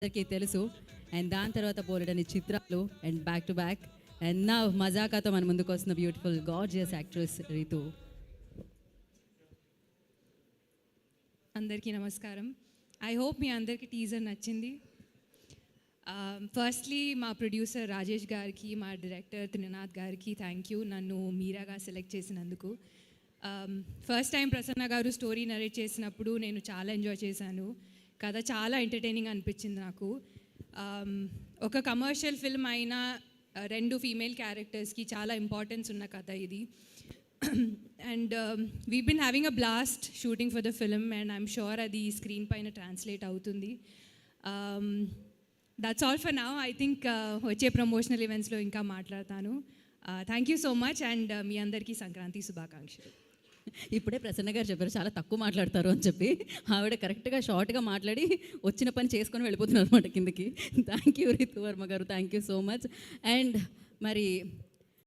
అందరికీ తెలుసు. అండ్ దాని తర్వాత బోలెడని చిత్రాలు and back to back. And నా మజాకాతో మన ముందుకు వస్తున్న బ్యూటిఫుల్ గార్జియస్ యాక్ట్రెస్ రీతు. అందరికీ నమస్కారం. ఐ హోప్ మీ అందరికీ టీజర్ నచ్చింది. ఫస్ట్లీ మా ప్రొడ్యూసర్ రాజేష్ గారికి, మా డైరెక్టర్ త్రినాథ్ గారికి థ్యాంక్ యూ నన్ను మీరాగా సెలెక్ట్ చేసినందుకు. ఫస్ట్ టైం ప్రసన్న గారు స్టోరీ నరేట్ చేసినప్పుడు నేను చాలా ఎంజాయ్ చేశాను. కథ చాలా ఎంటర్టైనింగ్ అనిపించింది నాకు. ఒక కమర్షియల్ ఫిల్మ్ అయినా రెండు ఫీమేల్ క్యారెక్టర్స్కి చాలా ఇంపార్టెన్స్ ఉన్న కథ ఇది. And we been having a blast shooting for the film and I'm sure అది స్క్రీన్ పైన ట్రాన్స్లేట్ అవుతుంది. That's all for now. I think వచ్చే ప్రమోషనల్ ఈవెంట్స్లో ఇంకా మాట్లాడతాను. Thank you so much and మీ అందరికీ సంక్రాంతి శుభాకాంక్షలు. ఇప్పుడే ప్రసన్న గారు చెప్పారు చాలా తక్కువ మాట్లాడతారు అని చెప్పి. ఆవిడ కరెక్ట్గా షార్ట్గా మాట్లాడి వచ్చిన పని చేసుకొని వెళ్ళిపోతున్నారు అనమాట కిందకి. థ్యాంక్ యూ రీతు వర్మ గారు, thank you so much. And మరి